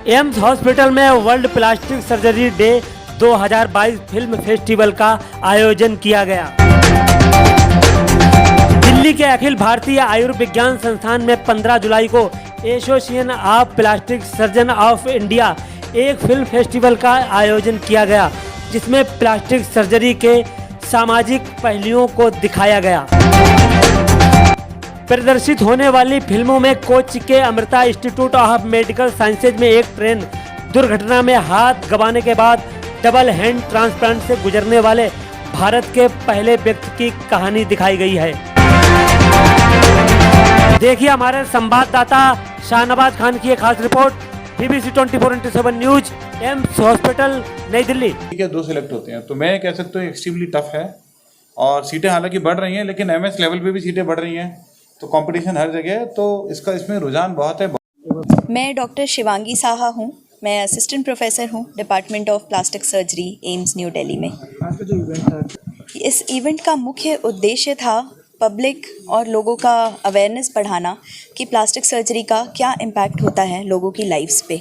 AIIMS hospital में world plastic surgery day 2022 film festival का आयोजन किया गया। दिल्ली के अखिल भारतीय आयुर्विज्ञान संस्थान में 15 जुलाई को association of plastic surgeon of India एक फिल्म फेस्टिवल का आयोजन किया गया, जिसमें प्लास्टिक सर्जरी के सामाजिक पहलुओं को दिखाया गया। प्रदर्शित होने वाली फिल्मों में कोच्चि के Amrita institute of medical sciences में एक ट्रेन दुर्घटना में हाथ गंवाने के बाद डबल हैंड ट्रांसप्लांट से गुजरने वाले भारत के पहले व्यक्ति की कहानी दिखाई गई है। देखिए हमारे संवाददाता शाहनवाज खान की एक खास report, BBC 24/7 news, AIIMS hospital नई दिल्ली। ठीक है, 2 सिलेक्ट होते हैं तो मैं कह सकता हूँ एक्सट्रीमली टफ है और सीटें हालांकि बढ़ रही हैं, लेकिन MS लेवल पे भी सीटें बढ़ रही हैं, तो कंपटीशन हर जगह है, तो इसमें रुझान बहुत है। मैं डॉक्टर शिवांगी साहा हूँ। मैं असिस्टेंट प्रोफेसर हूँ department of plastic surgery AIIMS new Delhi में। इस इवेंट का मुख्य उद्देश्य था पब्लिक और लोगों का अवेयरनेस बढ़ाना कि प्लास्टिक सर्जरी का क्या इम्पैक्ट होता है लोगों की लाइफ्स पे।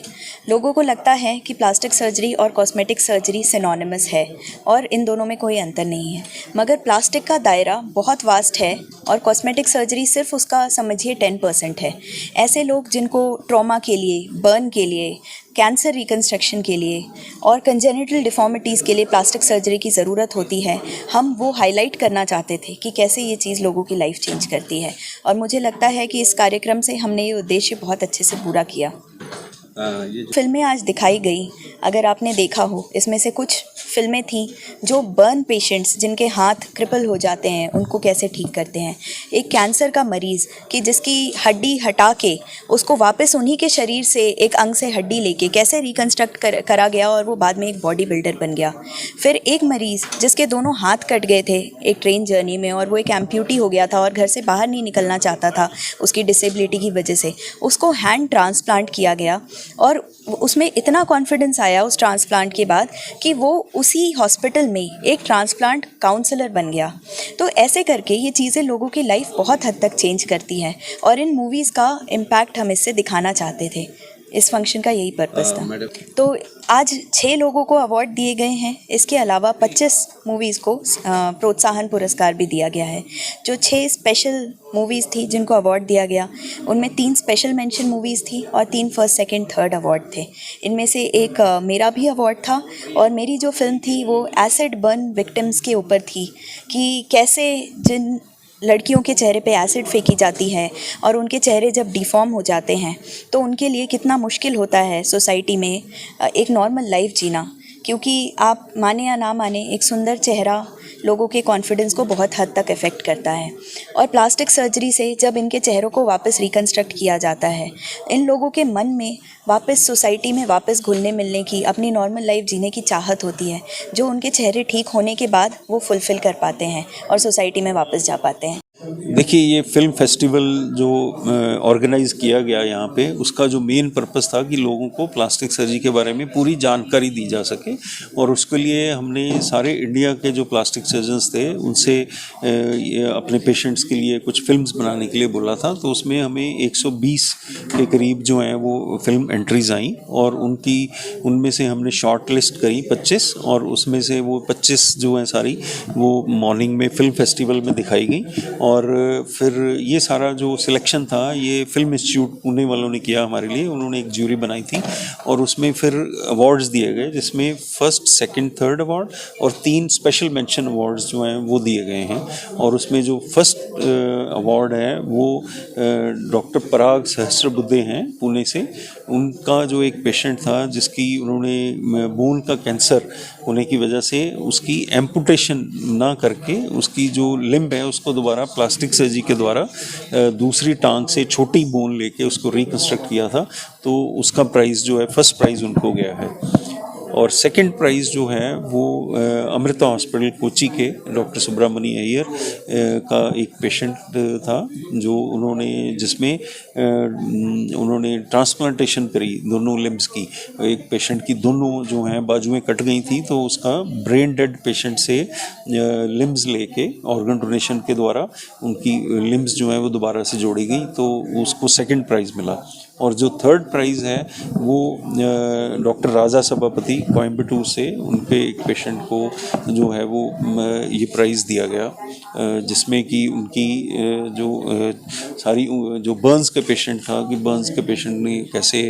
लोगों को लगता है कि प्लास्टिक सर्जरी और कॉस्मेटिक सर्जरी सिनोनिमस है और इन दोनों में कोई अंतर नहीं है, मगर प्लास्टिक का दायरा बहुत वास्ट है और कॉस्मेटिक सर्जरी सिर्फ उसका समझिए 10% है। ऐसे लोग जिनको ट्रॉमा के लिए, बर्न के लिए, कैंसर रिकन्स्ट्रक्शन के लिए और कंजेनिटल डिफॉर्मिटीज़ के लिए प्लास्टिक सर्जरी की ज़रूरत होती है, हम वो हाईलाइट करना चाहते थे कि कैसे ये चीज़ लोगों की लाइफ चेंज करती है। और मुझे लगता है कि इस कार्यक्रम से हमने ये उद्देश्य बहुत अच्छे से पूरा किया। फिल्में आज दिखाई गई, अगर आपने देखा हो, इसमें से कुछ फिल्में थी जो बर्न पेशेंट्स जिनके हाथ क्रिपल हो जाते हैं उनको कैसे ठीक करते हैं। एक कैंसर का मरीज़ कि जिसकी हड्डी हटा के उसको वापस उन्हीं के शरीर से एक अंग से हड्डी लेके कैसे रिकन्स्ट्रक्ट करा गया और वो बाद में एक बॉडी बिल्डर बन गया। फिर एक मरीज़ जिसके दोनों हाथ कट गए थे एक ट्रेन जर्नी में और वो एक एम्प्यूटी हो गया था और घर से बाहर नहीं निकलना चाहता था उसकी डिसेबिलिटी की वजह से, उसको हैंड ट्रांसप्लांट किया गया और उसमें इतना कॉन्फिडेंस आया उस ट्रांसप्लांट के बाद कि वो उसी हॉस्पिटल में एक ट्रांसप्लांट काउंसलर बन गया। तो ऐसे करके ये चीज़ें लोगों की लाइफ बहुत हद तक चेंज करती हैं और इन मूवीज़ का इम्पैक्ट हम इससे दिखाना चाहते थे। इस फंक्शन का यही पर्पस था। तो आज 6 लोगों को अवार्ड दिए गए हैं। इसके अलावा 25 मूवीज़ को प्रोत्साहन पुरस्कार भी दिया गया है। जो 6 स्पेशल मूवीज़ थी जिनको अवार्ड दिया गया, उनमें 3 स्पेशल मेंशन मूवीज़ थी और 3 फर्स्ट, सेकंड, थर्ड अवार्ड थे। इनमें से एक मेरा भी अवार्ड था और मेरी जो फिल्म थी वो एसिड बर्न विक्टिम्स के ऊपर थी कि कैसे जिन लड़कियों के चेहरे पे एसिड फेंकी जाती है और उनके चेहरे जब डिफॉर्म हो जाते हैं तो उनके लिए कितना मुश्किल होता है सोसाइटी में एक नॉर्मल लाइफ जीना। क्योंकि आप माने या ना माने, एक सुंदर चेहरा लोगों के कॉन्फिडेंस को बहुत हद तक इफ़ेक्ट करता है और प्लास्टिक सर्जरी से जब इनके चेहरों को वापस रिकन्स्ट्रक्ट किया जाता है, इन लोगों के मन में वापस सोसाइटी में वापस घुलने मिलने की, अपनी नॉर्मल लाइफ जीने की चाहत होती है, जो उनके चेहरे ठीक होने के बाद वो फुलफ़िल कर पाते हैं और सोसाइटी में वापस जा पाते हैं। देखिए, ये फिल्म फेस्टिवल जो ऑर्गेनाइज़ किया गया यहाँ पे, उसका जो मेन पर्पस था कि लोगों को प्लास्टिक सर्जरी के बारे में पूरी जानकारी दी जा सके और उसके लिए हमने सारे इंडिया के जो प्लास्टिक सर्जन्स थे उनसे अपने पेशेंट्स के लिए कुछ फिल्म्स बनाने के लिए बोला था। तो उसमें हमें 120 के करीब जो हैं वो फिल्म एंट्रीज़ आई और उनमें से हमने शॉर्ट लिस्ट करी 25 और उसमें से वो 25 जो हैं सारी वो मॉर्निंग में फिल्म फेस्टिवल में दिखाई गई। और फिर ये सारा जो सिलेक्शन था ये फिल्म इंस्टीट्यूट पुणे वालों ने किया हमारे लिए। उन्होंने एक ज्यूरी बनाई थी और उसमें फिर अवार्ड्स दिए गए, जिसमें फर्स्ट, सेकंड, थर्ड अवार्ड और 3 स्पेशल मेंशन अवार्ड्स जो हैं वो दिए गए हैं। और उसमें जो फर्स्ट अवार्ड है वो डॉक्टर पराग सहस्त्रबुद्धे हैं पुणे से। उनका जो एक पेशेंट था जिसकी उन्होंने बोन का कैंसर होने की वजह से उसकी एम्पुटेशन ना करके उसकी जो लिम्ब है उसको दोबारा प्लास्टिक सर्जरी के द्वारा दूसरी टांग से छोटी बोन लेके उसको रिकन्स्ट्रक्ट किया था। तो उसका प्राइज़ जो है फर्स्ट प्राइज़ उनको गया है। और सेकंड प्राइज़ जो है वो अमृता हॉस्पिटल कोची के डॉक्टर सुब्रमण्य अय्यर का एक पेशेंट था जो जिसमें उन्होंने ट्रांसप्लांटेशन करी दोनों लिम्स की। एक पेशेंट की दोनों जो हैं बाजुएं कट गई थी तो उसका ब्रेन डेड पेशेंट से लिम्स लेके ऑर्गन डोनेशन के द्वारा उनकी लिम्स जो है वो दोबारा से जोड़ी गई, तो उसको सेकंड प्राइज़ मिला। और जो थर्ड प्राइज़ है वो डॉक्टर राजा सभापति कोयम्बटूर से उनके एक पेशेंट को जो है वो ये प्राइज़ दिया गया, जिसमें कि उनकी जो सारी जो बर्न्स के पेशेंट था कि बर्न्स के पेशेंट ने कैसे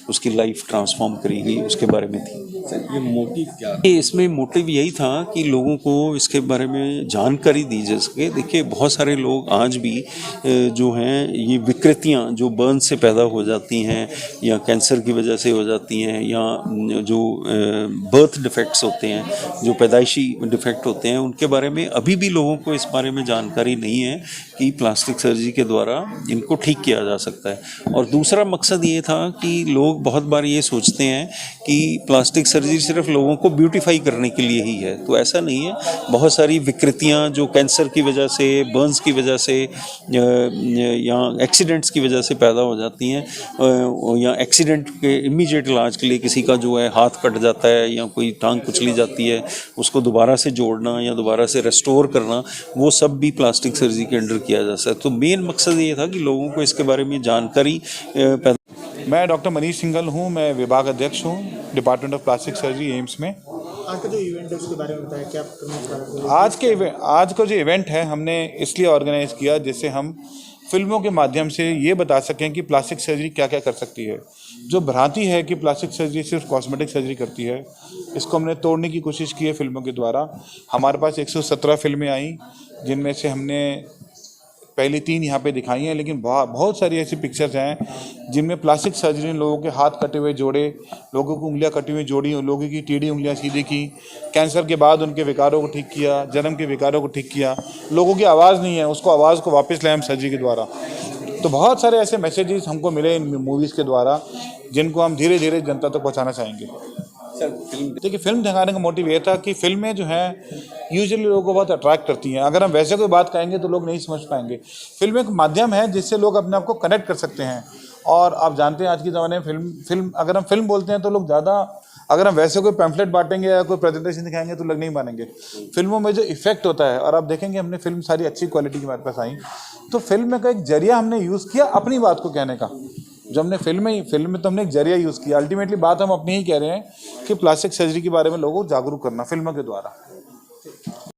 उसकी लाइफ ट्रांसफॉर्म करी गई उसके बारे में थी। सर ये मोटिव क्या? इसमें मोटिव यही था कि लोगों को इसके बारे में जानकारी दी जा सके। देखिए बहुत सारे लोग आज भी जो हैं ये विकृतियां जो बर्न से पैदा हो जाती हैं या कैंसर की वजह से हो जाती हैं या जो बर्थ डिफेक्ट्स होते हैं, जो पैदाइशी डिफेक्ट होते हैं, उनके बारे में अभी भी लोगों को इस बारे में जानकारी नहीं है कि प्लास्टिक सर्जरी के द्वारा इनको ठीक किया जा सकता है। और दूसरा मकसद ये था कि लोग बहुत बार ये सोचते हैं कि प्लास्टिक सर्जरी सिर्फ लोगों को ब्यूटीफाई करने के लिए ही है, तो ऐसा नहीं है। बहुत सारी विकृतियां जो कैंसर की वजह से, बर्न्स की वजह से या एक्सीडेंट्स की वजह से पैदा हो जाती हैं, या एक्सीडेंट के इमीडिएट इलाज के लिए किसी का जो है हाथ कट जाता है या कोई टांग कुचली जाती है, उसको दोबारा से जोड़ना या दोबारा से रेस्टोर करना, वो सब भी प्लास्टिक सर्जरी के अंडर किया जा सकता है। तो मेन मकसद ये था कि लोगों को इसके बारे में जानकारी पैदा। मैं डॉक्टर मनीष सिंघल हूँ, मैं विभाग अध्यक्ष हूँ department of plastic surgery AIIMS में। आज का जो इवेंट है उसके बारे में बताया, क्या आज का जो इवेंट है हमने इसलिए ऑर्गेनाइज किया जिससे हम फिल्मों के माध्यम से ये बता सकें कि प्लास्टिक सर्जरी क्या क्या कर सकती है। जो भ्रांति है कि प्लास्टिक सर्जरी सिर्फ कॉस्मेटिक सर्जरी करती है, इसको हमने तोड़ने की कोशिश की है फिल्मों के द्वारा। हमारे पास 117 फिल्में आई, जिनमें से हमने पहली 3 यहाँ पे दिखाई हैं, लेकिन बहुत सारी ऐसी पिक्चर्स हैं जिनमें प्लास्टिक सर्जरी ने लोगों के हाथ कटे हुए जोड़े, लोगों की उंगलियां कटी हुई जोड़ी, लोगों की टेढ़ी उंगलियां सीधी की, कैंसर के बाद उनके विकारों को ठीक किया, जन्म के विकारों को ठीक किया। लोगों की आवाज़ नहीं है, उसको आवाज़ को वापस लाए हम सर्जरी के द्वारा। तो बहुत सारे ऐसे मैसेजेस हमको मिले इन मूवीज़ के द्वारा, जिनको हम धीरे धीरे जनता तक पहुँचाना चाहेंगे। देखिए फिल्म दिखाने का मोटिव ये था कि फिल्में जो हैं यूजुअली लोगों को बहुत अट्रैक्ट करती हैं। अगर हम वैसे कोई बात कहेंगे तो लोग नहीं समझ पाएंगे। फिल्म एक माध्यम है जिससे लोग अपने आप को कनेक्ट कर सकते हैं। और आप जानते हैं आज के ज़माने में फिल्म अगर हम फिल्म बोलते हैं तो लोग ज़्यादा, अगर हम वैसे कोई पैम्फलेट बांटेंगे या कोई प्रेजेंटेशन दिखाएंगे तो लोग नहीं मानेंगे। फिल्मों में जो इफेक्ट होता है, और आप देखेंगे हमने फिल्म सारी अच्छी क्वालिटी की हमारे पास आई, तो फिल्म का एक जरिया हमने यूज़ किया अपनी बात को कहने का। जो हमने फिल्म में तो हमने एक जरिया यूज़ किया। अल्टीमेटली बात हम अपनी ही कह रहे हैं कि प्लास्टिक सर्जरी के बारे में लोगों को जागरूक करना फिल्मों के द्वारा।